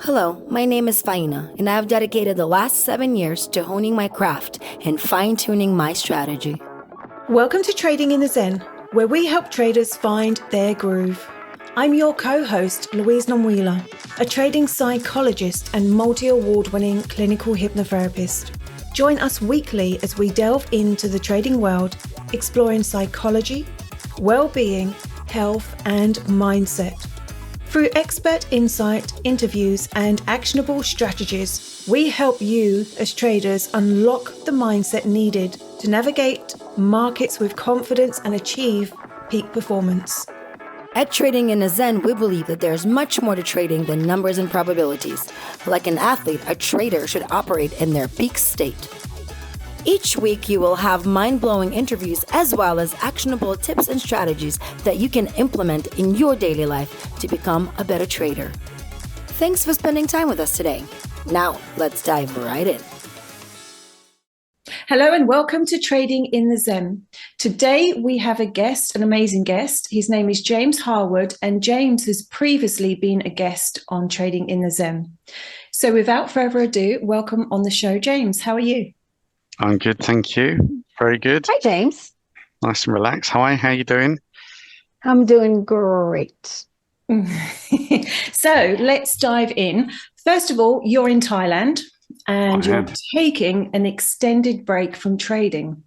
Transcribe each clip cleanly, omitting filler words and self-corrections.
Hello, my name is Faina, and I have dedicated the last 7 years to honing my craft and fine tuning my strategy. Welcome to Trading in the Zen, where we help traders find their groove. I'm your co-host, Louise Nonweiler, a trading psychologist and multi-award-winning clinical hypnotherapist. Join us weekly as we delve into the trading world, exploring psychology, well-being, health, and mindset. Through expert insight, interviews, and actionable strategies, we help you as traders unlock the mindset needed to navigate markets with confidence and achieve peak performance. At Trading in the Zen, we believe that there's much more to trading than numbers and probabilities. Like an athlete, a trader should operate in their peak state. Each week, you will have mind-blowing interviews as well as actionable tips and strategies that you can implement in your daily life to become a better trader. Thanks for spending time with us today. Now, let's dive right in. Hello and welcome to Trading in the Zen. Today we have a guest, an amazing guest. His name is James Harwood, and James has previously been a guest on Trading in the Zen. So without further ado, welcome on the show, James. How are you? I'm good, thank you. Very good. Hi, James. Nice and relaxed. Hi, how you doing? I'm doing great. So let's dive in. First of all, you're in Thailand and you're taking an extended break from trading.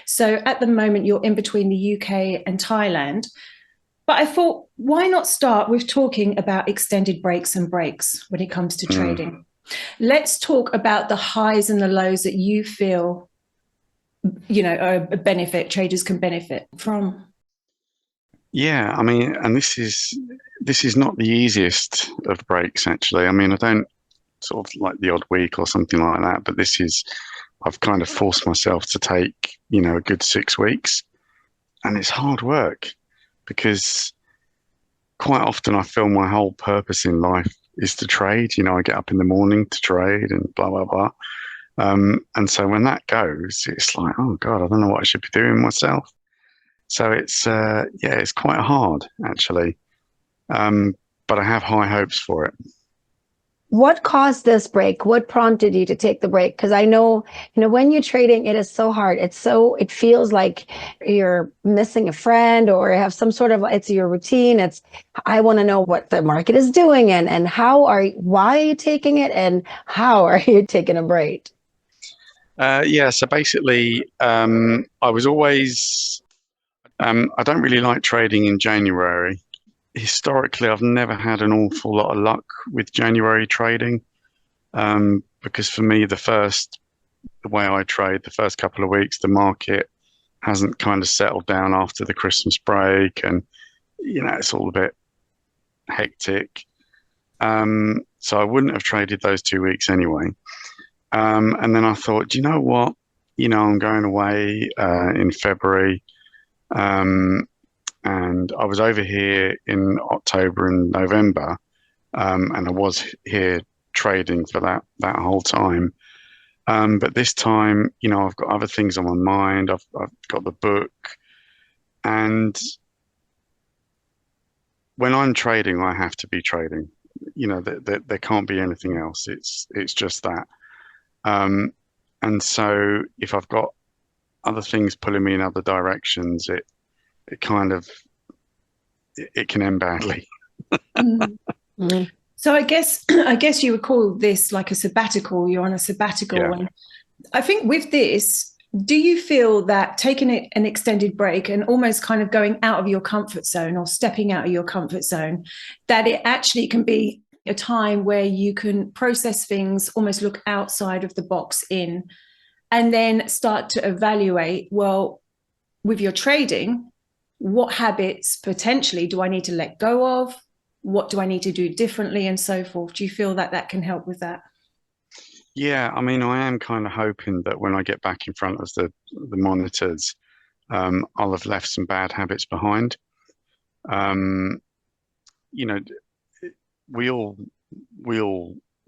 So at the moment, you're in between the UK and Thailand. But I thought, why not start with talking about extended breaks and breaks when it comes to trading? Let's talk about the highs and the lows that you feel, are a benefit, traders can benefit from. Yeah, I mean, and this is not the easiest of breaks, actually. I mean, I don't sort of like the odd week or something like that, but I've kind of forced myself to take, a good 6 weeks, and it's hard work because quite often I feel my whole purpose in life is to trade. I get up in the morning to trade and blah, blah, blah. And so when that goes, it's like, oh God, I don't know what I should be doing myself. So it's quite hard actually. But I have high hopes for it. What caused this break? What prompted you to take the break? Because I know, when you're trading, it is so hard. It feels like you're missing a friend or have some sort of, it's your routine. I want to know what the market is doing and why are you taking it and how are you taking a break? So basically, I was always, I don't really like trading in January. Historically, I've never had an awful lot of luck with January trading, because for me, the way I trade, the first couple of weeks, the market hasn't kind of settled down after the Christmas break, and it's all a bit hectic. So I wouldn't have traded those 2 weeks anyway. And then I thought, do you know what? I'm going away in February. And I was over here in October and November, and I was here trading for that whole time. But this time, I've got other things on my mind. I've got the book, and when I'm trading, I have to be trading. There can't be anything else. It's just that. And so if I've got other things pulling me in other directions, it can end badly. Mm-hmm. So I guess you would call this like a sabbatical. You're on a sabbatical. Yeah. And I think with this, do you feel that taking an extended break and almost kind of going out of your comfort zone or stepping out of your comfort zone, that it actually can be a time where you can process things, almost look outside of the box in, and then start to evaluate, well, with your trading, what habits potentially do I need to let go of? What do I need to do differently and so forth? Do you feel that can help with that? Yeah, I mean, I am kind of hoping that when I get back in front of the monitors, I'll have left some bad habits behind. We all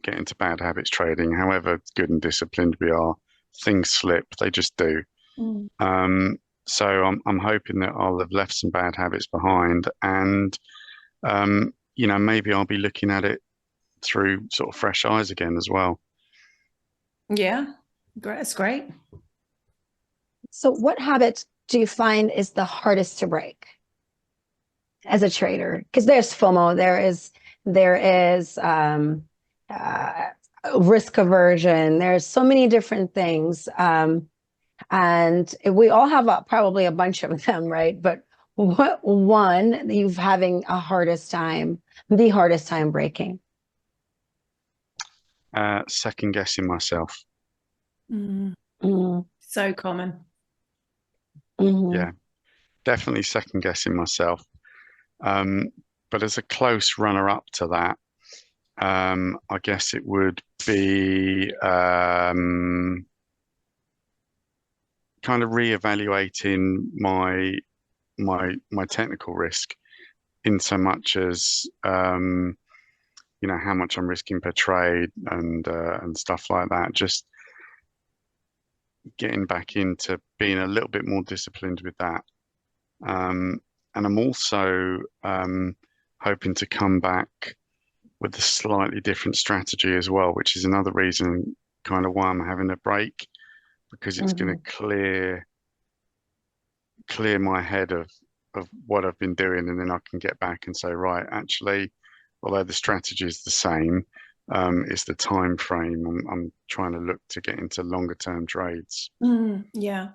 get into bad habits trading, however good and disciplined we are. Things slip, they just do. So I'm hoping that I'll have left some bad habits behind, and maybe I'll be looking at it through sort of fresh eyes again as well. Yeah, great. That's great. So what habit do you find is the hardest to break as a trader? Because there's FOMO, there is uh, risk aversion. There's so many different things, and we all have probably a bunch of them, right? But what one you've having the hardest time breaking? Second guessing myself. Mm. Mm, So common. mhm. Yeah, definitely second guessing myself. But as a close runner up to that, I guess it would be kind of reevaluating my technical risk in so much as how much I'm risking per trade and stuff like that. Just getting back into being a little bit more disciplined with that. And I'm also hoping to come back with a slightly different strategy as well, which is another reason kind of why I'm having a break, because it's going to clear my head of what I've been doing, and then I can get back and say, right, actually, although the strategy is the same, it's the time frame. I'm trying to look to get into longer term trades. Yeah.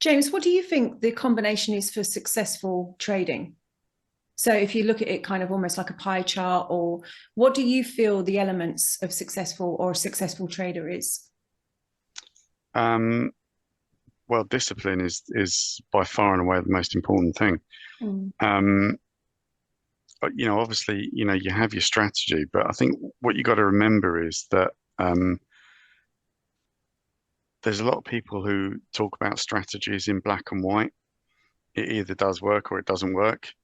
James, what do you think the combination is for successful trading? So if you look at it kind of almost like a pie chart, or what do you feel the elements of successful or a successful trader is? Well, discipline is by far and away the most important thing. But, obviously, you have your strategy, but I think what you got to remember is that there's a lot of people who talk about strategies in black and white. It either does work or it doesn't work.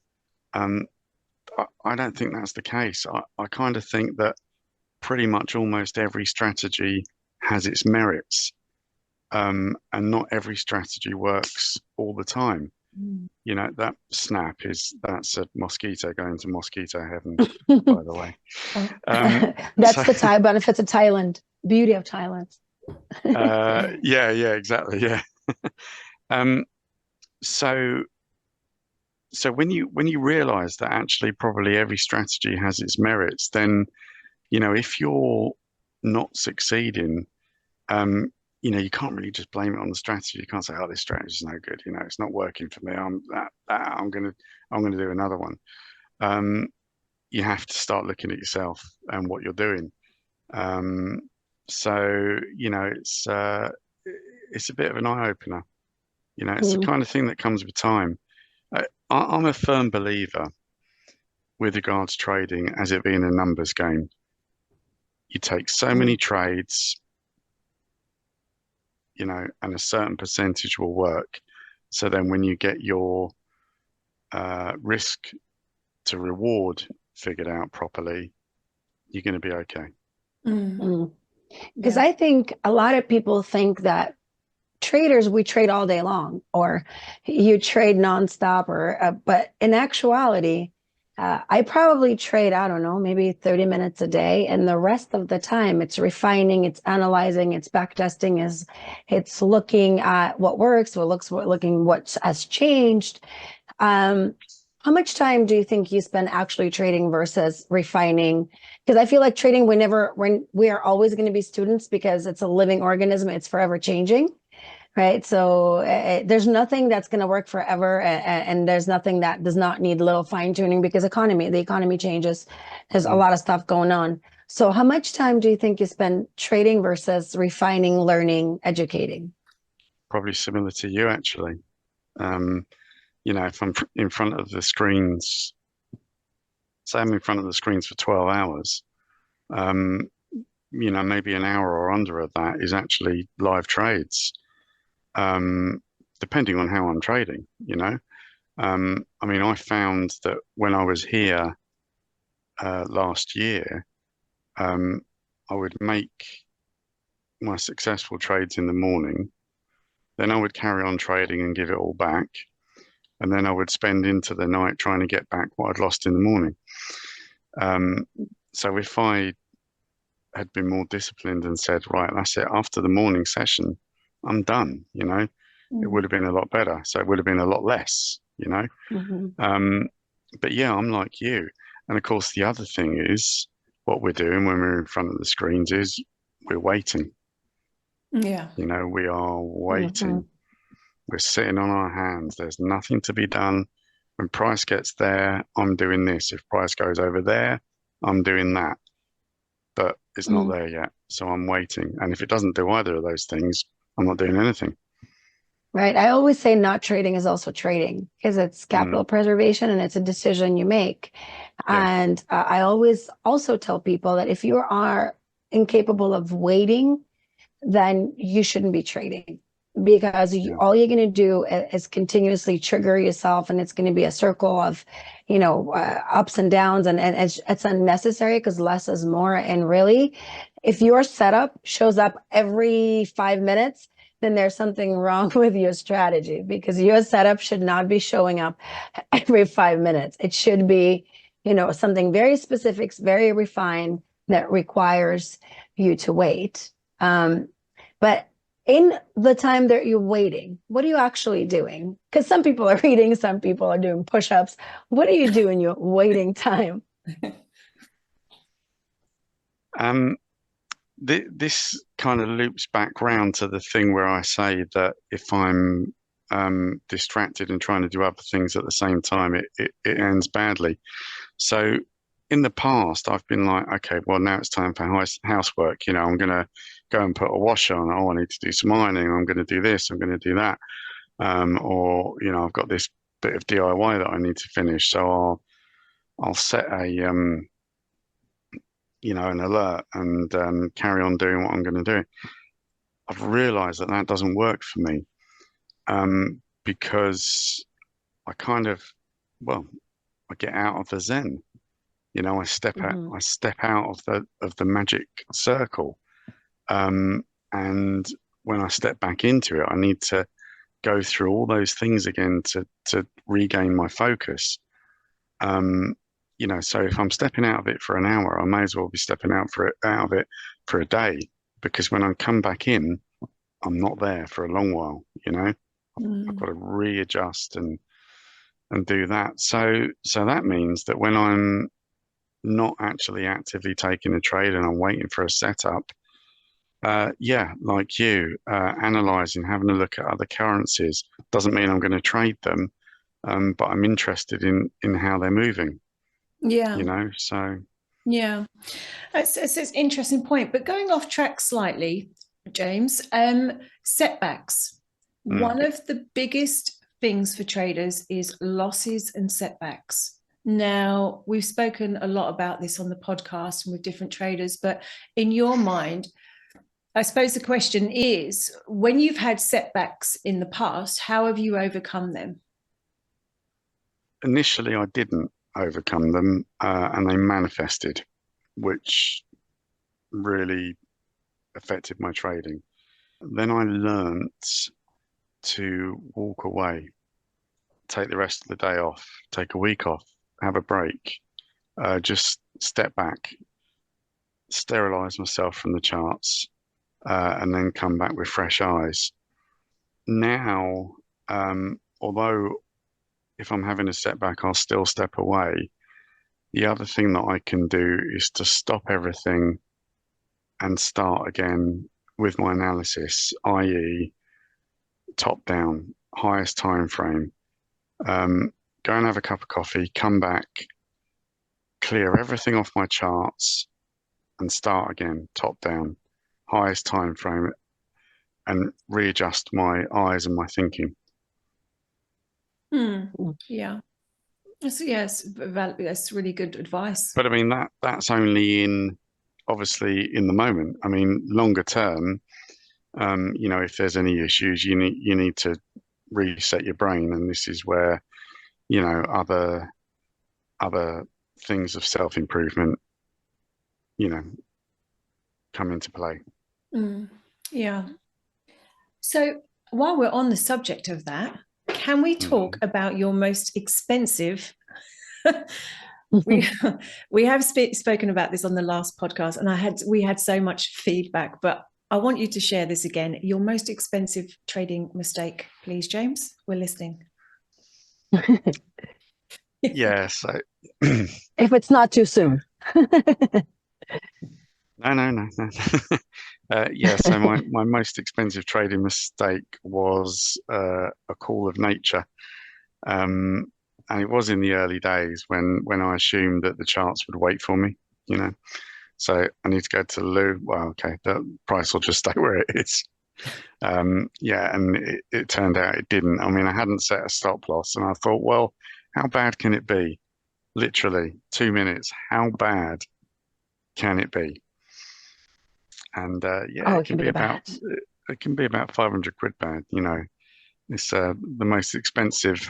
I don't think that's the case. I kind of think that pretty much almost every strategy has its merits, and not every strategy works all the time. That snap that's a mosquito going to mosquito heaven, by the way. That's the Thai benefits of Thailand, beauty of Thailand. Yeah, exactly. Yeah. So when you realize that actually probably every strategy has its merits, then, if you're not succeeding, you can't really just blame it on the strategy. You can't say, "Oh, this strategy is no good. It's not working for me. I'm gonna do another one." You have to start looking at yourself and what you're doing. So it's a bit of an eye opener. It's the kind of thing that comes with time. I'm a firm believer with regards to trading as it being a numbers game. You take so many trades, and a certain percentage will work. So then when you get your risk to reward figured out properly, you're going to be okay. Because I think a lot of people think that traders, we trade all day long, or you trade nonstop, but in actuality, I probably trade, I don't know, maybe 30 minutes a day. And the rest of the time it's refining, it's analyzing, it's backtesting, it's looking at what works, looking what has changed. How much time do you think you spend actually trading versus refining? Because I feel like trading, we are always going to be students, because it's a living organism. It's forever changing. Right. So there's nothing that's going to work forever. And there's nothing that does not need a little fine tuning, because the economy changes. There's a lot of stuff going on. So how much time do you think you spend trading versus refining, learning, educating? Probably similar to you, actually. If I'm in front of the screens, say I'm in front of the screens for 12 hours, maybe an hour or under of that is actually live trades. Depending on how I'm trading, I found that when I was here last year, I would make my successful trades in the morning, then I would carry on trading and give it all back, and then I would spend into the night trying to get back what I'd lost in the morning. So if I had been more disciplined and said, right, that's it, after the morning session, I'm done, it would have been a lot better. So it would have been a lot less. Mm-hmm. But yeah, I'm like you. And of course, the other thing is what we're doing when we're in front of the screens is we're waiting. Yeah. We are waiting. Mm-hmm. We're sitting on our hands. There's nothing to be done. When price gets there, I'm doing this. If price goes over there, I'm doing that. But it's not there yet. So I'm waiting. And if it doesn't do either of those things, I'm not doing anything. Right. I always say not trading is also trading because it's capital preservation and it's a decision you make. Yeah. And I always also tell people that if you are incapable of waiting, then you shouldn't be trading because all you're going to do is continuously trigger yourself, and it's going to be a circle of, ups and downs, and it's unnecessary because less is more. And really, if your setup shows up every 5 minutes, then there's something wrong with your strategy, because your setup should not be showing up every 5 minutes. It should be, something very specific, very refined that requires you to wait. But in the time that you're waiting, what are you actually doing? Because some people are reading, some people are doing push-ups. What do you do in your waiting time? This kind of loops back round to the thing where I say that if I'm distracted and trying to do other things at the same time, it ends badly. So in the past, I've been like, okay, well, now it's time for housework. I'm going to go and put a wash on. Oh, I need to do some ironing. I'm going to do this. I'm going to do that. Or, I've got this bit of DIY that I need to finish. So I'll set an alert and carry on doing what I'm going to do. I've realized that doesn't work for me because I I get out of the zen. I step out of the magic circle. And when I step back into it, I need to go through all those things again to regain my focus. So if I'm stepping out of it for an hour, I may as well be stepping out of it for a day, because when I come back in, I'm not there for a long while. I've got to readjust and do that. So that means that when I'm not actually actively taking a trade and I'm waiting for a setup, like you, analyzing, having a look at other currencies doesn't mean I'm going to trade them, but I'm interested in how they're moving. Yeah. So. Yeah, it's an interesting point. But going off track slightly, James, setbacks. One of the biggest things for traders is losses and setbacks. Now, we've spoken a lot about this on the podcast and with different traders, but in your mind, I suppose the question is, when you've had setbacks in the past, how have you overcome them? Initially, I didn't overcome them, and they manifested, which really affected my trading. Then I learnt to walk away, take the rest of the day off, take a week off, have a break, just step back, sterilize myself from the charts, and then come back with fresh eyes. Now, although if I'm having a setback, I'll still step away. The other thing that I can do is to stop everything and start again with my analysis, i.e., top down, highest time frame. Go and have a cup of coffee, come back, clear everything off my charts, and start again, top down, highest time frame, and readjust my eyes and my thinking. Yeah. Yes, that's really good advice. But I mean that's only obviously in the moment. I mean, longer term, if there's any issues, you need to reset your brain, and this is where, other things of self-improvement, come into play. Yeah. So while we're on the subject of that, can we talk about your most expensive we we have spoken about this on the last podcast, and we had so much feedback, but I want you to share this again. Your most expensive trading mistake, please, James. We're listening. Yeah, so If it's not too soon. no. Yeah, so my most expensive trading mistake was a call of nature. And it was in the early days when I assumed that the charts would wait for me, you know. So I need to go to Lou. Well, okay, the price will just stay where it is. Yeah, and it turned out it didn't. I mean, I hadn't set a stop loss, and I thought, well, how bad can it be? Literally 2 minutes. How bad can it be? And yeah, Oh, it can be bad. it can be about 500 quid bad. You know, it's the most expensive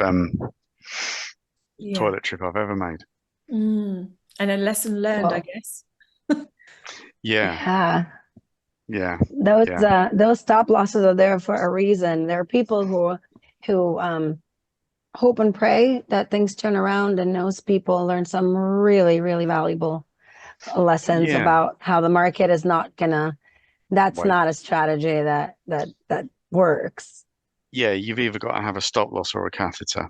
toilet trip I've ever made. And a lesson learned, I guess. Yeah. Yeah. Yeah. Those stop losses are there for a reason. There are people who hope and pray that things turn around, and those people learn some really, really valuable lessons Yeah. about how the market is not gonna. That's Wait. not a strategy that works. Yeah, you've either got to have a stop loss or a catheter.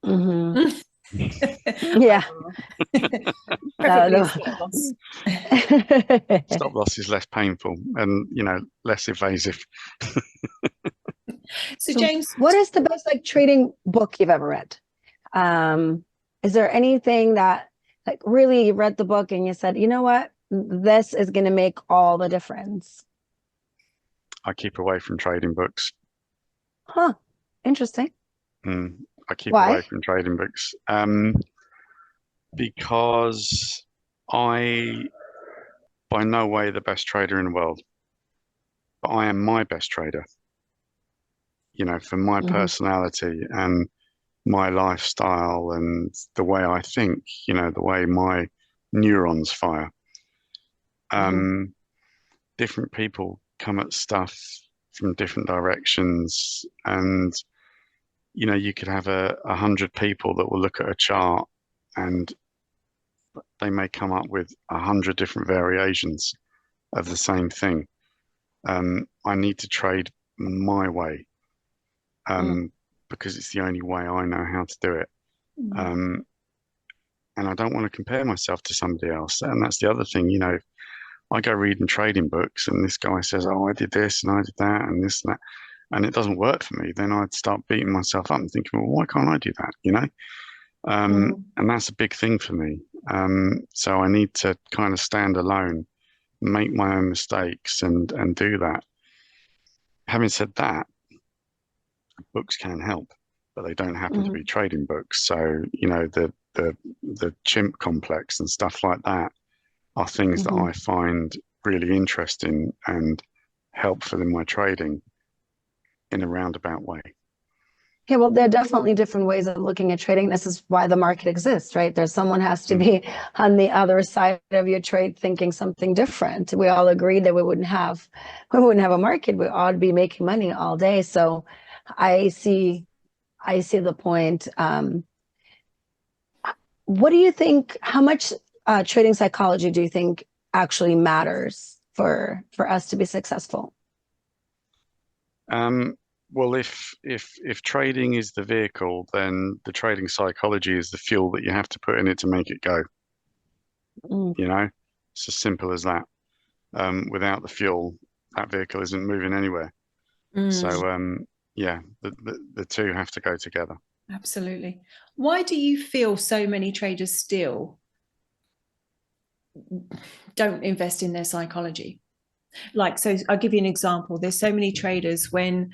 Mm-hmm. Yeah. Preferably a stop loss. Stop loss is less painful and, you know, less evasive. So James, what is the best trading book you've ever read? Is there anything that really you read the book and you said, you know what, this is going to make all the difference? I keep away from trading books. Huh. Interesting. I keep Why? away from trading books. Because I, by no way, the best trader in the world, but I am my best trader. You know, for my personality and my lifestyle and the way I think, you know, the way my neurons fire. Different people come at stuff from different directions, and you know, you could have 100 people that will look at a chart and they may come up with 100 different variations of the same thing. I need to trade my way because it's the only way I know how to do it. And I don't want to compare myself to somebody else. And that's the other thing, you know, I go reading trading books and this guy says, oh, I did this and I did that and this and that, and it doesn't work for me. Then I'd start beating myself up and thinking, well, why can't I do that? You know? And that's a big thing for me. So I need to kind of stand alone, make my own mistakes and do that. Having said that, books can help, but they don't happen to be trading books. So, you know, the chimp complex and stuff like that are things that I find really interesting and helpful in my trading in a roundabout way. Yeah, well, there are definitely different ways of looking at trading. This is why the market exists, right? There's someone has to be on the other side of your trade thinking something different. We all agree that we wouldn't have a market. We ought to be making money all day. So I see the point. What do you think, how much trading psychology do you think actually matters for us to be successful? Well, if trading is the vehicle, then the trading psychology is the fuel that you have to put in it to make it go. You know, it's as simple as that. Without the fuel, that vehicle isn't moving anywhere. So, yeah, the two have to go together. Absolutely. Why do you feel so many traders still don't invest in their psychology? So I'll give you an example. There's so many traders when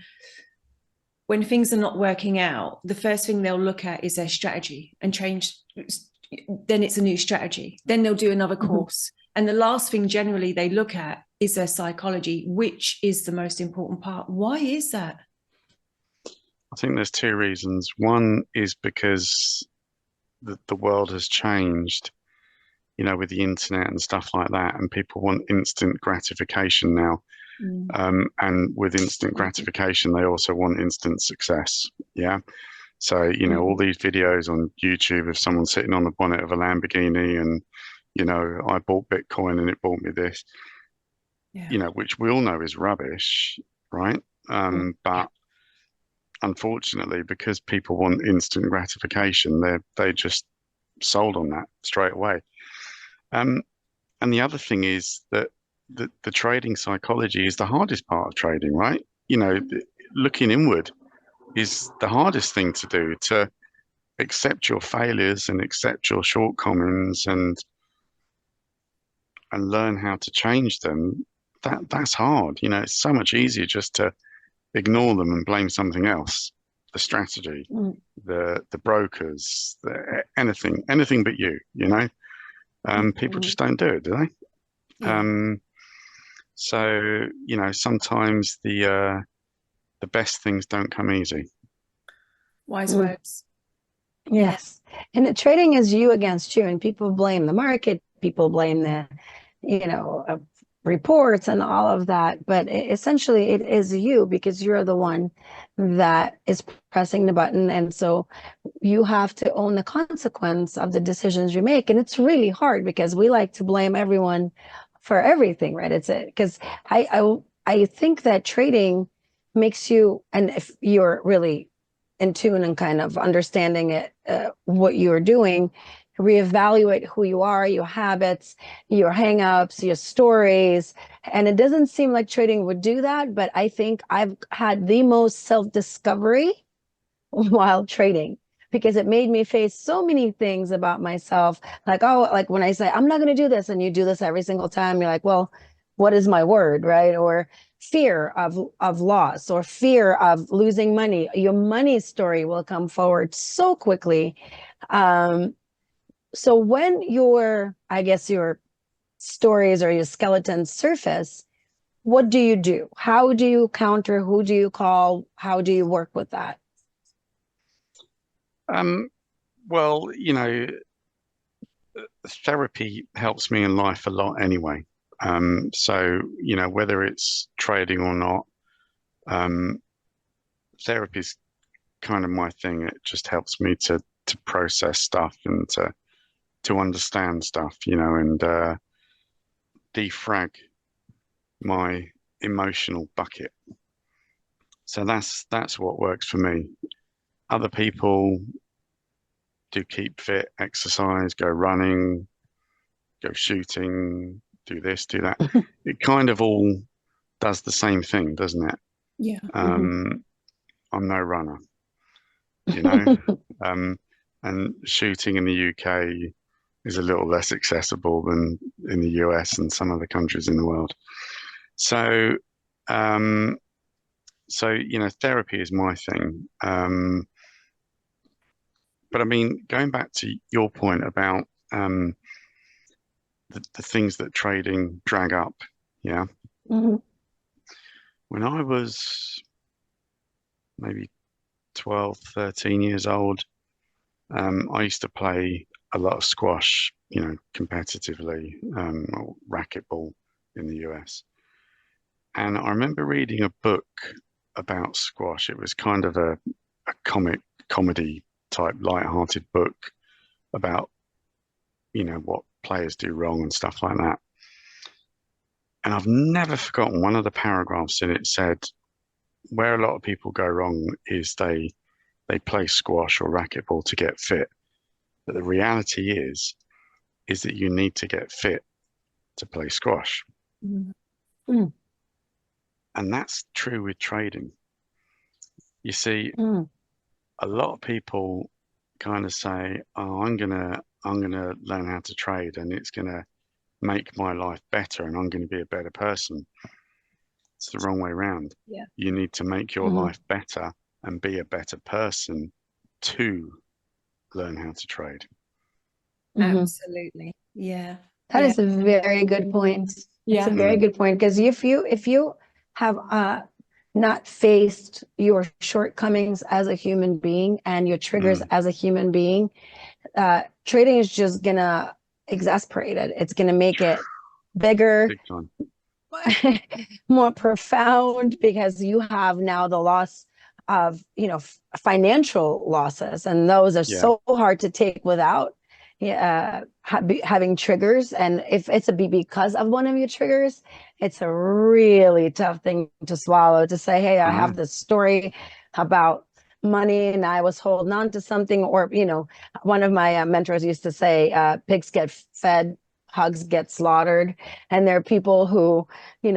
things are not working out, the first thing they'll look at is their strategy and change. Then it's a new strategy. Then they'll do another course. And the last thing generally they look at is their psychology, which is the most important part. Why is that? I think there's two reasons. One is because the world has changed, you know, with the internet and stuff like that, and people want instant gratification now. And with instant gratification, they also want instant success. Yeah. So, all these videos on YouTube of someone sitting on the bonnet of a Lamborghini and, I bought Bitcoin and it bought me this, which we all know is rubbish, right? But unfortunately, because people want instant gratification, they just sold on that straight away. And the other thing is that the trading psychology is the hardest part of trading, right? Looking inward is the hardest thing to do, to accept your failures and accept your shortcomings and learn how to change them. That's hard. It's so much easier just to ignore them and blame something else, the strategy, the brokers, anything but you. People just don't do it, do they? Yeah. So sometimes the best things don't come easy. Wise words. Yes. And the trading is you against you, and people blame the market, people blame the, reports and all of that. But essentially, it is you, because you're the one that is pressing the button. And so you have to own the consequence of the decisions you make. And it's really hard because we like to blame everyone for everything, right? It's because I think that trading makes you, and if you're really in tune and kind of understanding it, what you're doing, reevaluate who you are, your habits, your hangups, your stories. And it doesn't seem like trading would do that, but I think I've had the most self-discovery while trading, because it made me face so many things about myself. Like when I say, I'm not going to do this, and you do this every single time, you're like, well, what is my word, right? Or fear of loss, or fear of losing money. Your money story will come forward so quickly. So when your stories or your skeletons surface, what do you do? How do you counter? Who do you call? How do you work with that? Well, therapy helps me in life a lot anyway. So, whether it's trading or not, therapy is kind of my thing. It just helps me to process stuff and to understand stuff, and defrag my emotional bucket. So that's what works for me. Other people do keep fit, exercise, go running, go shooting, do this, do that. It kind of all does the same thing, doesn't it? Yeah. I'm no runner, and shooting in the UK is a little less accessible than in the US and some other countries in the world. So, therapy is my thing. But I mean, going back to your point about the things that trading drag up, yeah. When I was maybe 12, 13 years old, I used to play a lot of squash, competitively, or racquetball in the US. And I remember reading a book about squash. It was kind of a comedy type, light-hearted book about, what players do wrong and stuff like that. And I've never forgotten one of the paragraphs in it said, where a lot of people go wrong is they play squash or racquetball to get fit. But the reality is that you need to get fit to play squash. And that's true with trading. You see, a lot of people kind of say, "Oh, I'm gonna learn how to trade, and it's gonna make my life better, and I'm going to be a better person." It's the wrong way around. Yeah. You need to make your life better and be a better person to learn how to trade. Absolutely. Yeah. That is a very good point. Yeah. It's a very good point, because if you have not faced your shortcomings as a human being and your triggers as a human being, trading is just gonna exasperate it. It's gonna make it bigger, Big time. more profound, because you have now the loss of, financial losses, and those are Yeah. so hard to take without having triggers. And if it's because of one of your triggers, it's a really tough thing to swallow, to say, hey, I have this story about money and I was holding on to something. Or, one of my mentors used to say, pigs get fed, hogs get slaughtered. And there are people who,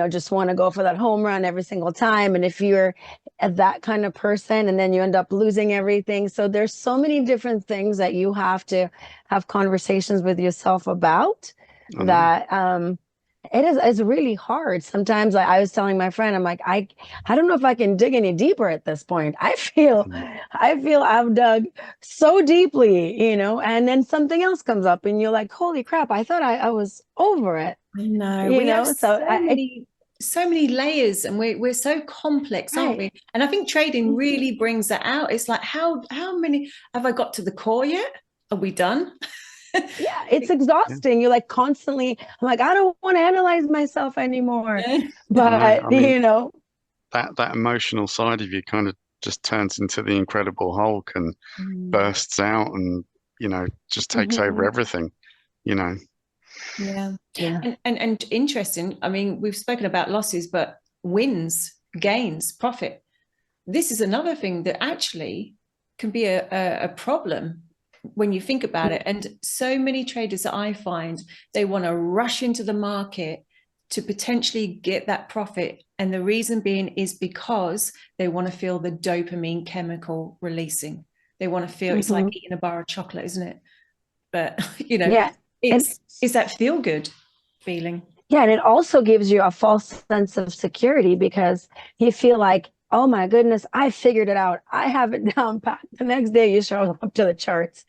just want to go for that home run every single time. And if you're that kind of person, and then you end up losing everything. So there's so many different things that you have to have conversations with yourself about, that it's really hard. Sometimes I was telling my friend, I'm like, I don't know if I can dig any deeper at this point. I feel I've dug so deeply, and then something else comes up and you're like, holy crap, I thought I was over it. I know. We have so so many layers, and we're so complex, aren't we? And I think trading really brings that out. It's like, how many have I got to the core yet? Are we done? Yeah, it's exhausting. You're like constantly, I'm like, I don't want to analyze myself anymore. But I mean, that emotional side of you kind of just turns into the Incredible Hulk and bursts out, and just takes over everything. Yeah. Yeah. And interesting. I mean, we've spoken about losses, but wins, gains, profit. This is another thing that actually can be a problem when you think about it. And so many traders that I find, they want to rush into the market to potentially get that profit. And the reason being is because they want to feel the dopamine chemical releasing. They want to feel it's like eating a bar of chocolate, isn't it? But, it's that feel good feeling. Yeah. And it also gives you a false sense of security, because you feel like, oh my goodness, I figured it out. I have it down pat. The next day you show up to the charts,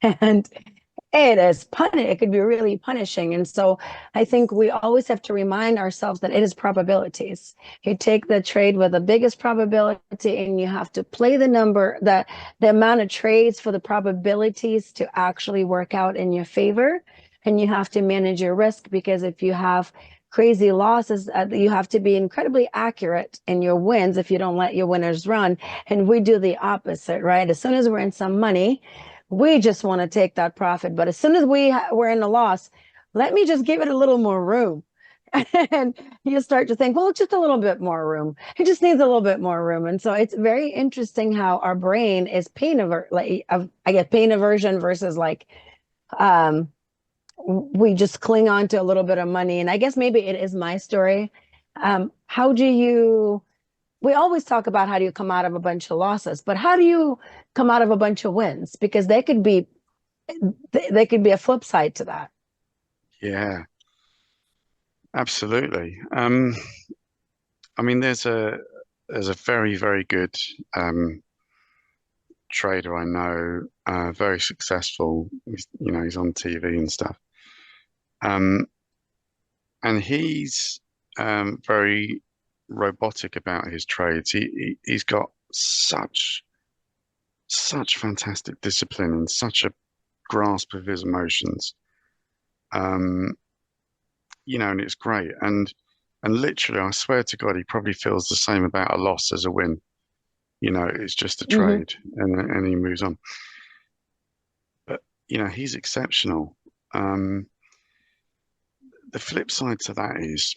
and it could be really punishing. And so I think we always have to remind ourselves that it is probabilities. You take the trade with the biggest probability, and you have to play the number, the amount of trades for the probabilities to actually work out in your favor. And you have to manage your risk, because if you have crazy losses, you have to be incredibly accurate in your wins if you don't let your winners run. And we do the opposite, right? As soon as we're in some money, we just want to take that profit. But as soon as we're in a loss, let me just give it a little more room. And you start to think, well, just a little bit more room. It just needs a little bit more room. And so it's very interesting how our brain is pain aversion versus we just cling on to a little bit of money. And I guess maybe it is my story. We always talk about how do you come out of a bunch of losses, but how do you come out of a bunch of wins? Because they could be a flip side to that. Yeah, absolutely. I mean, there's a very, very good trader I know, very successful. He's on TV and stuff. And he's very robotic about his trades. He's got such fantastic discipline and such a grasp of his emotions. And it's great. And literally, I swear to God, he probably feels the same about a loss as a win. It's just a trade, and he moves on. But he's exceptional. The flip side to that is,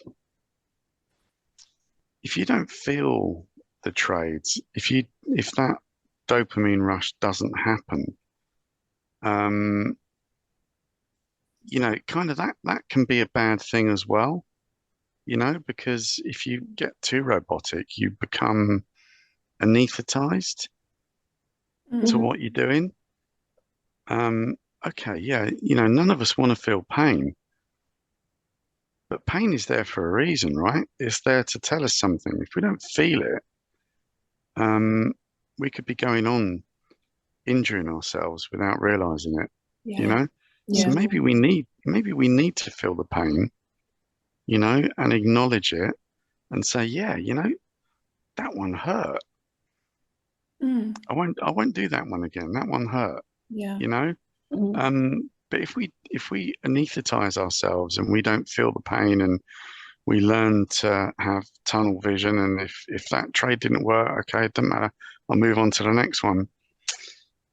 if you don't feel the trades, if that dopamine rush doesn't happen, kind of that can be a bad thing as well, because if you get too robotic, you become anesthetized to what you're doing. Okay, yeah, none of us want to feel pain. But pain is there for a reason, right? It's there to tell us something. If we don't feel it, we could be going on injuring ourselves without realizing it, Yeah. So maybe we need to feel the pain, and acknowledge it and say, yeah, that one hurt. I won't do that one again. That one hurt. Yeah. But if we anesthetize ourselves and we don't feel the pain, and we learn to have tunnel vision, and if that trade didn't work, okay, it doesn't matter. I'll move on to the next one.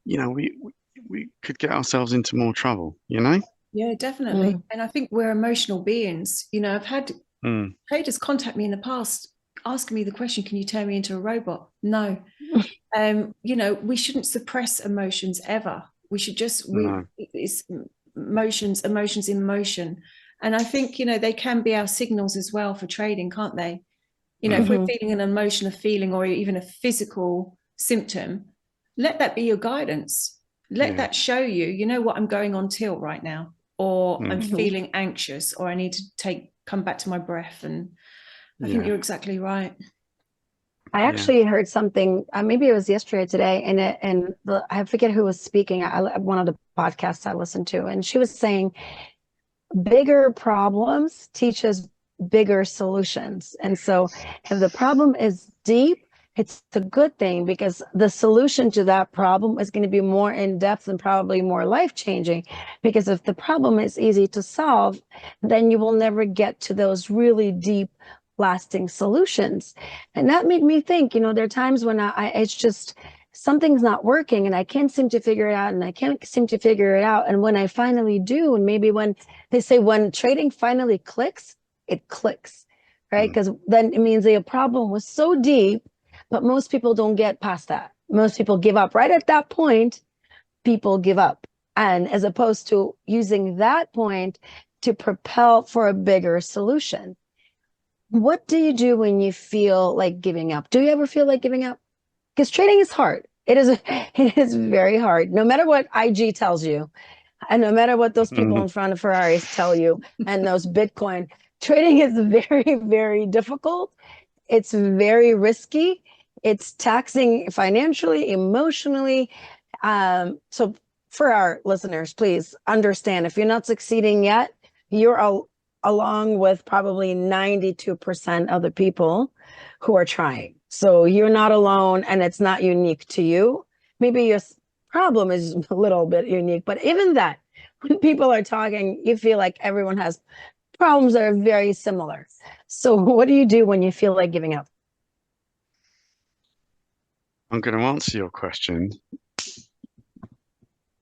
We could get ourselves into more trouble, Yeah, definitely. And I think we're emotional beings. I've had traders contact me in the past asking me the question, can you turn me into a robot? No. We shouldn't suppress emotions ever. We should just, it's emotions in motion. And I think, they can be our signals as well for trading, can't they? If we're feeling an emotional feeling or even a physical symptom, let that be your guidance. Let that show you know what, I'm going on tilt right now, or I'm feeling anxious, or I need to come back to my breath. And I think you're exactly right. I actually heard something, maybe it was yesterday or today, and I forget who was speaking. One of the podcasts I listened to, and she was saying bigger problems teach us bigger solutions. And so if the problem is deep, it's a good thing, because the solution to that problem is going to be more in depth and probably more life-changing. Because if the problem is easy to solve, then you will never get to those really deep, lasting solutions. And that made me think, there are times when it's just something's not working and I can't seem to figure it out, and I can't seem to figure it out. And when I finally do, and maybe when they say when trading finally clicks, it clicks, right? Because then it means the problem was so deep, but most people don't get past that. Most people give up right at that point. People give up. And as opposed to using that point to propel for a bigger solution. What do you do when you feel like giving up? Do you ever feel like giving up? Because trading is hard. It is very hard. No matter what IG tells you, and no matter what those people in front of Ferraris tell you, and those Bitcoin, trading is very, very difficult. It's very risky. It's taxing financially, emotionally. So for our listeners, please understand, if you're not succeeding yet, you're along with probably 92% of the people who are trying. So you're not alone, and it's not unique to you. Maybe your problem is a little bit unique, but even that, when people are talking, you feel like everyone has problems that are very similar. So what do you do when you feel like giving up? I'm going to answer your question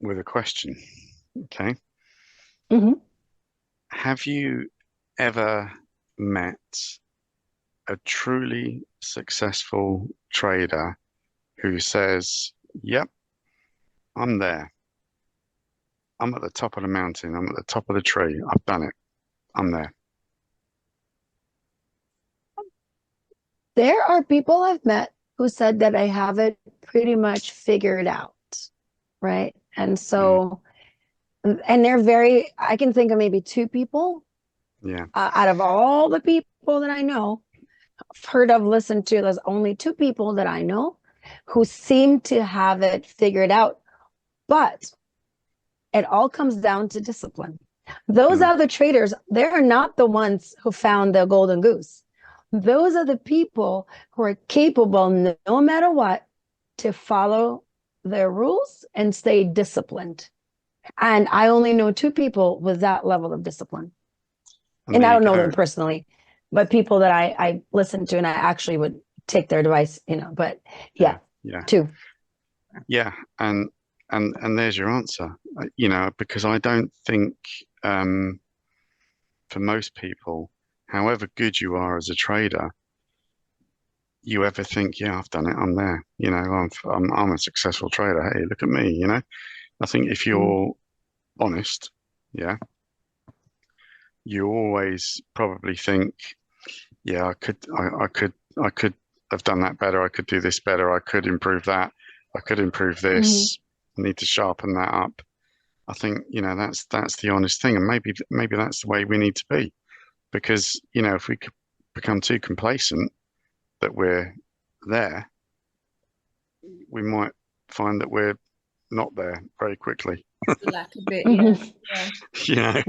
with a question. Okay. Have you ever met a truly successful trader who says, yep, I'm there. I'm at the top of the mountain. I'm at the top of the tree. I've done it. I'm there. There are people I've met who said that I have it pretty much figured out, right? And so, and I can think of maybe two people out of all the people that I know, listened to, there's only two people that I know who seem to have it figured out. But it all comes down to discipline. Those other traders, they're not the ones who found the golden goose. Those are the people who are capable, no matter what, to follow their rules and stay disciplined. And I only know two people with that level of discipline. And I don't know them personally, but people that I listen to, and I actually would take their advice, but two. Yeah. And there's your answer, because I don't think, for most people, however good you are as a trader, you ever think, yeah, I've done it. I'm there. I'm a successful trader. Hey, look at me. I think if you're honest, you always probably think, yeah, I could have done that better. I could do this better. I could improve that. I could improve this. I need to sharpen that up. I think, that's the honest thing. And maybe that's the way we need to be, because, if we could become too complacent that we're there, we might find that we're not there very quickly. Lack a bit, yeah.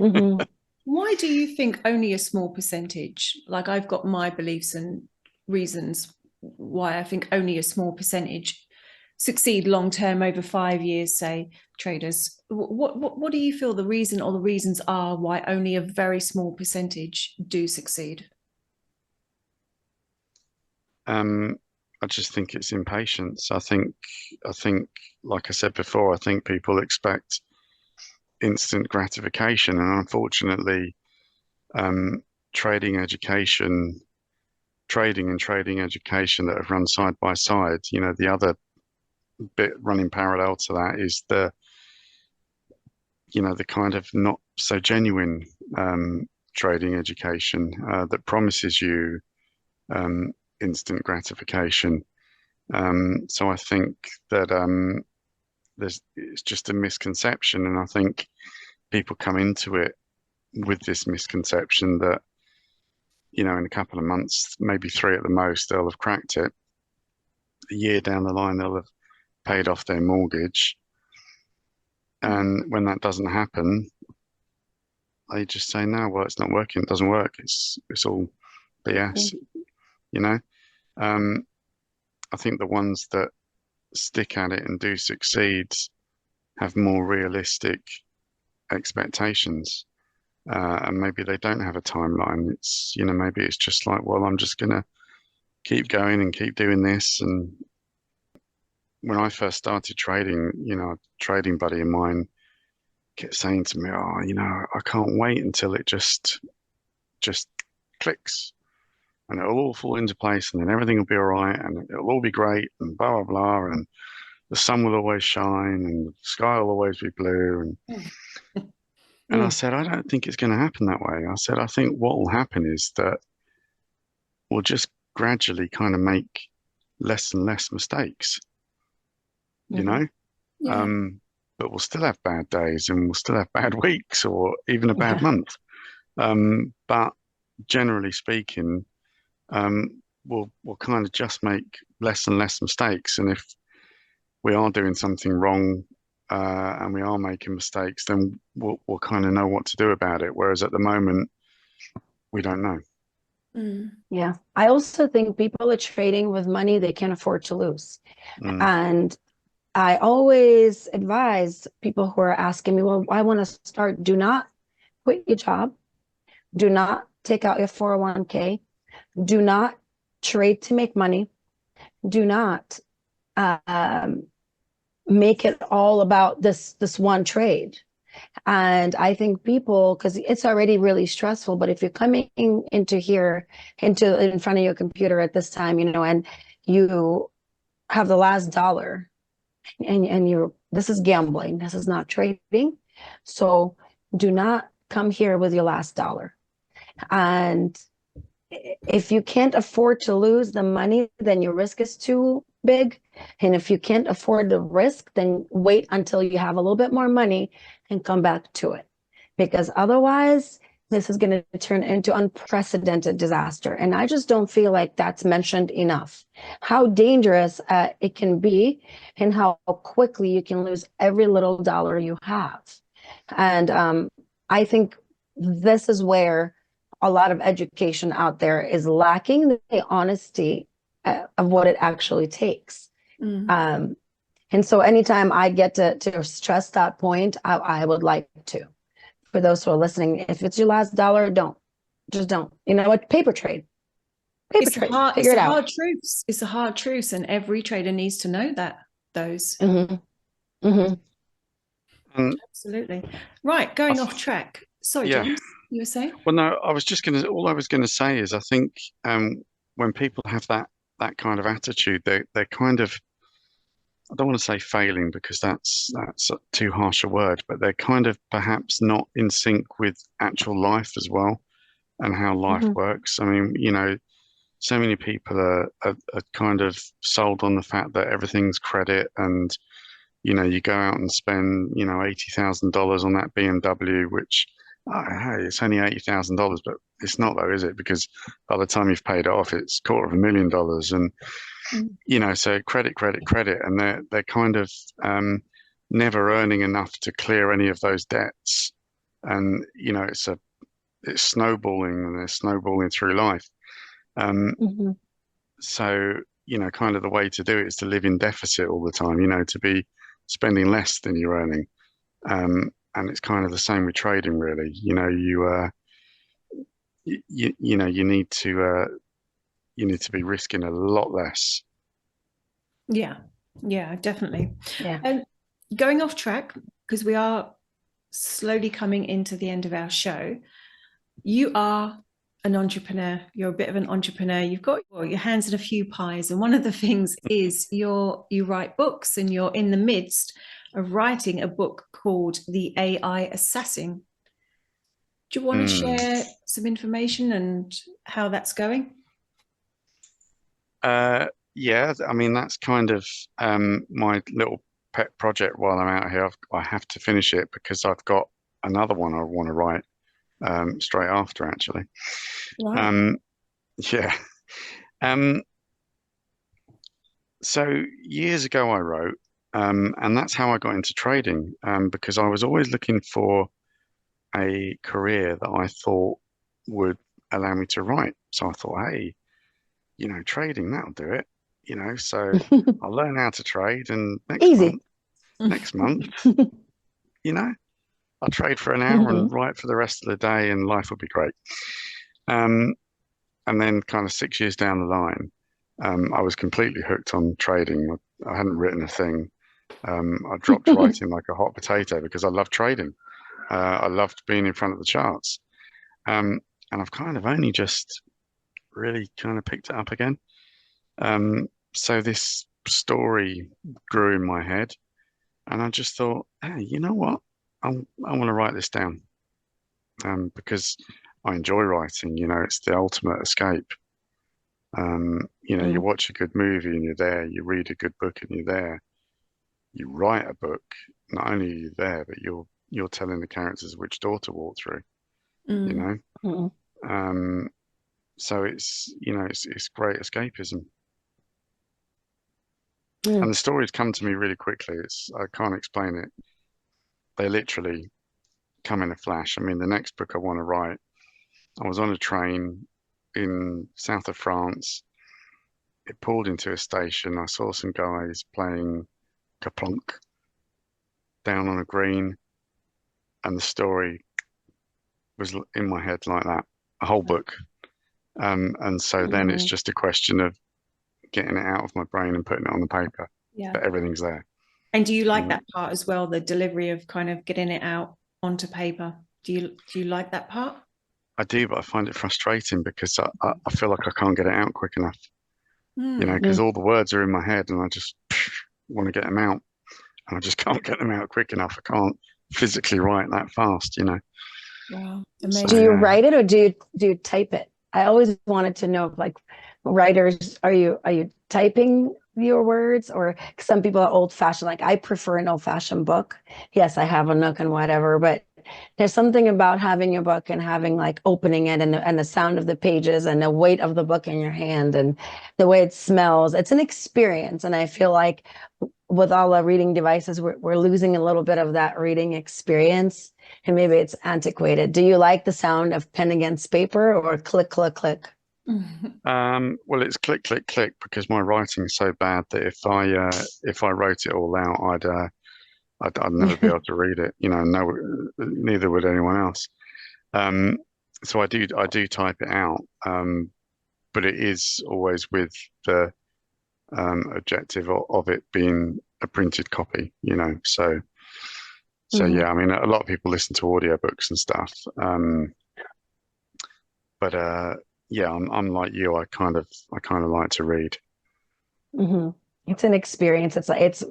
Why do you think only a small percentage? Like, I've got my beliefs and reasons why I think only a small percentage succeed long term over 5 years, say, traders. What do you feel the reason or the reasons are why only a very small percentage do succeed? I just think it's impatience. I think, like I said before, I think people expect instant gratification, and unfortunately, um, trading education, trading and trading education that have run side by side. You know, the other bit running parallel to that is the kind of not so genuine trading education that promises you instant gratification. So I think that it's just a misconception, and I think people come into it with this misconception that, in a couple of months, maybe three at the most, they'll have cracked it. A year down the line, they'll have paid off their mortgage. And when that doesn't happen, they just say, no, well, it's not working. It doesn't work. It's all BS, you know? I think the ones that stick at it and do succeed have more realistic expectations. And maybe they don't have a timeline. It's, maybe it's just like, well, I'm just gonna keep going and keep doing this. And when I first started trading, a trading buddy of mine kept saying to me, "Oh, I can't wait until it just clicks, and it'll all fall into place, and then everything will be all right, and it'll all be great, and blah blah blah, and the sun will always shine, and the sky will always be blue." And I said, I don't think it's going to happen that way. I said, I think what will happen is that we'll just gradually kind of make less and less mistakes, you know? Yeah. But we'll still have bad days, and we'll still have bad weeks, or even a bad month. But generally speaking, we'll kind of just make less and less mistakes. And if we are doing something wrong, and we are making mistakes, then we'll kind of know what to do about it. Whereas at the moment, we don't know. Yeah. I also think people are trading with money they can't afford to lose. And I always advise people who are asking me, well, I want to start, do not quit your job. Do not take out your 401k. Do not trade to make money. Do not make it all about this one trade. And I think people, because it's already really stressful, but if you're coming into here, in front of your computer at this time, and you have the last dollar, and this is gambling, this is not trading. So do not come here with your last dollar. And if you can't afford to lose the money, then your risk is too big. And if you can't afford the risk, then wait until you have a little bit more money and come back to it. Because otherwise, this is going to turn into unprecedented disaster. And I just don't feel like that's mentioned enough. How dangerous it can be, and how quickly you can lose every little dollar you have. And I think this is where a lot of education out there is lacking the honesty of what it actually takes. And so anytime I get to stress that point, I would like to. For those who are listening, if it's your last dollar, just don't. You know what? Paper trade. Figure it out. Hard truths. It's a hard truth, and every trader needs to know those. Absolutely. Right, going off track. Sorry, James, you were saying? Well, no, all I was gonna say is I think when people have that kind of attitude, they're kind of, I don't want to say failing, because that's too harsh a word, but they're kind of perhaps not in sync with actual life as well, and how life works. I mean, so many people are kind of sold on the fact that everything's credit, and you go out and spend $80,000 on that BMW, which hey, it's only $80,000, but it's not though, is it? Because by the time you've paid it off, it's $250,000, and so credit, and they're kind of never earning enough to clear any of those debts, and it's snowballing, and they're snowballing through life. So kind of the way to do it is to live in deficit all the time, to be spending less than you're earning. And it's kind of the same with trading, really. You need to be risking a lot less Yeah, definitely. Yeah. And going off track, because we are slowly coming into the end of our show, you are an entrepreneur. You're a bit of an entrepreneur. You've got your hands in a few pies. And one of the things is you write books, and you're in the midst of writing a book called The AI Assassin. Do you want to share some information and how that's going? Yeah, I mean, that's kind of my little pet project while I'm out here. I have to finish it because I've got another one I want to write straight after, actually. Wow. Yeah. Um, so years ago I wrote, and that's how I got into trading, because I was always looking for a career that I thought would allow me to write. So I thought, hey, trading, that'll do it. So I'll learn how to trade, and Easy. next month, I'll trade for an hour Hmm. and write for the rest of the day, and life will be great. Um, and then kind of 6 years down the line, I was completely hooked on trading. I hadn't written a thing. I dropped writing like a hot potato because I loved trading. I loved being in front of the charts. And I've kind of only just really kind of picked it up again. So this story grew in my head, and I just thought, hey, you know what? I want to write this down, because I enjoy writing. It's the ultimate escape. You watch a good movie and you're there. You read a good book and you're there. You write a book, not only are you there, but you're telling the characters which door to walk through. You know. Hmm. So it's great escapism. And the stories come to me really quickly. I can't explain it. They literally come in a flash. I mean, the next book I want to write, I was on a train in south of France. It pulled into a station. I saw some guys playing Kaplunk down on a green, and the story was in my head like that, a whole book. And so then it's just a question of getting it out of my brain and putting it on the paper. Yeah. But everything's there. And do you like that part as well, the delivery of kind of getting it out onto paper? Do you like that part? I do, but I find it frustrating because I feel like I can't get it out quick enough. Because all the words are in my head and I just want to get them out, and I just can't get them out quick enough. I can't physically write that fast. Wow, amazing. Do you write it or do you type it? I always wanted to know, like, writers, are you typing your words, or some people are old fashioned? Like, I prefer an old fashioned book. Yes, I have a Nook and whatever, but there's something about having your book and having, like, opening it and the sound of the pages and the weight of the book in your hand and the way it smells. It's an experience. And I feel like with all the reading devices, we're losing a little bit of that reading experience, and maybe it's antiquated. Do you like the sound of pen against paper or click, click, click? Well, it's click, click, click because my writing's so bad that if I wrote it all out, I'd never be able to read it. No, neither would anyone else. So I do type it out, but it is always with the objective of it being a printed copy. So yeah. I mean, a lot of people listen to audiobooks and stuff, but yeah, I'm like you. I kind of like to read. It's an experience. It's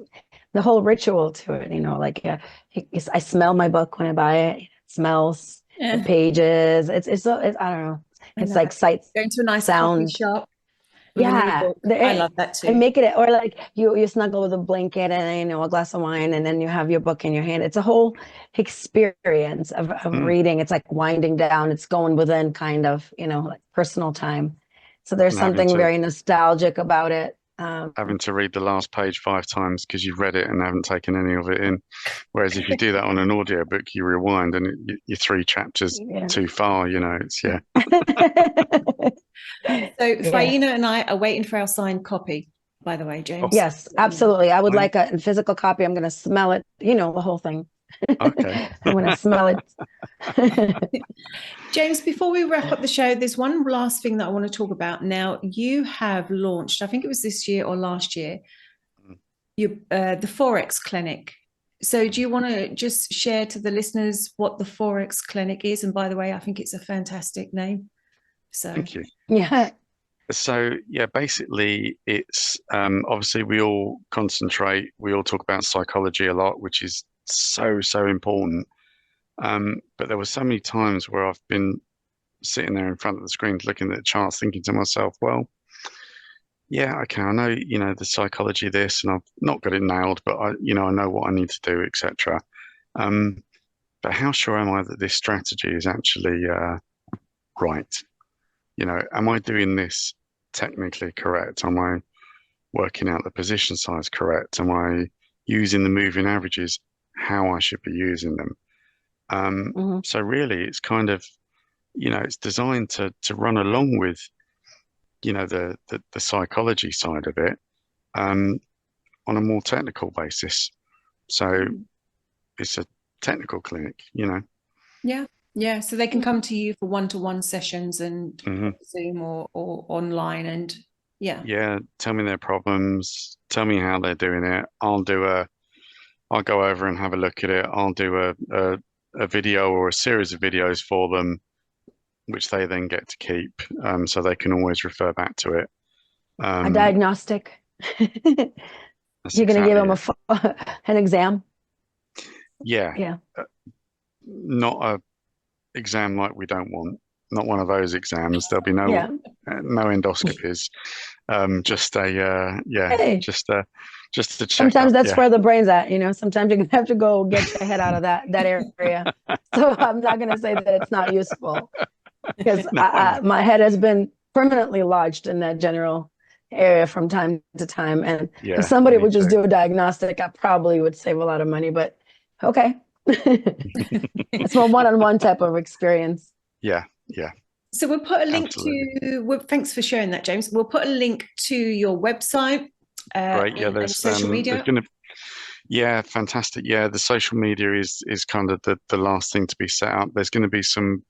the whole ritual to it. Like, I smell my book when I buy it. It smells the pages. It's I don't know. It's like sight, going to a nice sound. coffee shop. Yeah, I love that too. And make it, or like you snuggle with a blanket and a glass of wine, and then you have your book in your hand. It's a whole experience of reading. It's like winding down. It's going within, kind of, like personal time. So there's something very nostalgic about it. Having to read the last page 5 times because you've read it and haven't taken any of it in. Whereas if you do that on an audiobook, you rewind and you're 3 chapters too far. It's So Faina and I are waiting for our signed copy, by the way, James. Yes, absolutely. I would like a physical copy. I'm going to smell it, the whole thing. Okay. I'm going to smell it. James, before we wrap up the show, there's one last thing that I want to talk about. Now, you have launched, I think it was this year or last year, the forex clinic. So do you want to just share to the listeners what the forex clinic is? And by the way, I think it's a fantastic name. So Thank you. Yeah. So yeah, basically it's obviously we all talk about psychology a lot, which is so important. But there were so many times where I've been sitting there in front of the screen looking at the charts, thinking to myself, well, yeah, okay, I know, the psychology of this, and I've not got it nailed, but I know what I need to do, etc. But how sure am I that this strategy is actually right? Am I doing this technically correct? Am I working out the position size correct? Am I using the moving averages how I should be using them? So really, it's kind of, it's designed to run along with, the psychology side of it, on a more technical basis. So it's a technical clinic. Yeah. So they can come to you for one-to-one sessions and Zoom or online, and Yeah. Tell me their problems. Tell me how they're doing it. I'll go over and have a look at it. I'll do a video or a series of videos for them, which they then get to keep, so they can always refer back to it. A diagnostic. You're going to give them an exam. Yeah. Not a exam like we don't want. Not one of those exams. There'll be no endoscopies. Just a check. Sometimes that's where the brain's at. Sometimes you're gonna have to go get your head out of that area. So I'm not gonna say that it's not useful, because my head has been permanently lodged in that general area from time to time. And if somebody would just do a diagnostic, I probably would save a lot of money. But okay, it's a one-on-one type of experience. Yeah. So we'll put a link to. Thanks for sharing that, James. We'll put a link to your website. Great. Yeah, there's social media. Fantastic. Yeah, the social media is kind of the last thing to be set up. There's going to be some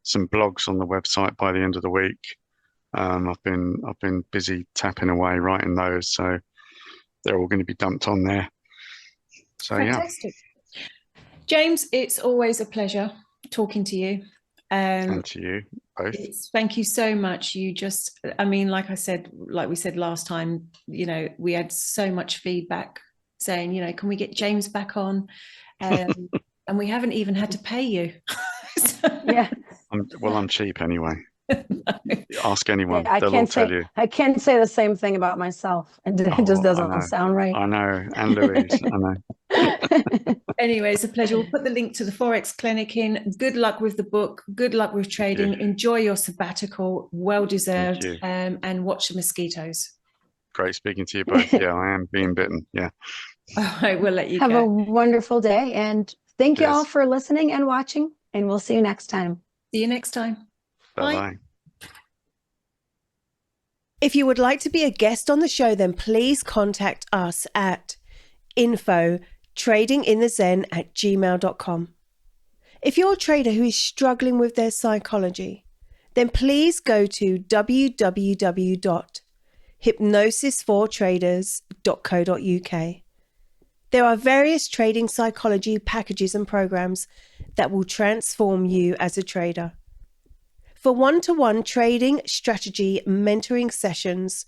blogs on the website by the end of the week. I've been busy tapping away writing those, so they're all going to be dumped on there. So fantastic. James, it's always a pleasure talking to you. And to you both. Thank you so much. You just, like we said last time, we had so much feedback saying, can we get James back on? And we haven't even had to pay you. Yeah. I'm cheap anyway. Ask anyone. Yeah, they'll all tell you. I can't say the same thing about myself. It just doesn't sound right. I know. And Louise, I know. Anyway, it's a pleasure. We'll put the link to the Forex Clinic in. Good luck with the book. Good luck with trading. Enjoy your sabbatical. Well deserved. And watch the mosquitoes. Great speaking to you both. Yeah, I am being bitten. Yeah. All right, we'll let you Have go. a wonderful day. And thank you all for listening and watching. And we'll see you next time. See you next time. Bye-bye. If you would like to be a guest on the show, then please contact us at info@tradinginthezen@gmail.com. If you're a trader who is struggling with their psychology, then please go to www.hypnosisfortraders.co.uk. There are various trading psychology packages and programs that will transform you as a trader. For one-to-one trading strategy mentoring sessions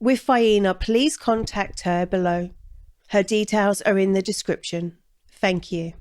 with Faina, please contact her below. Her details are in the description. Thank you.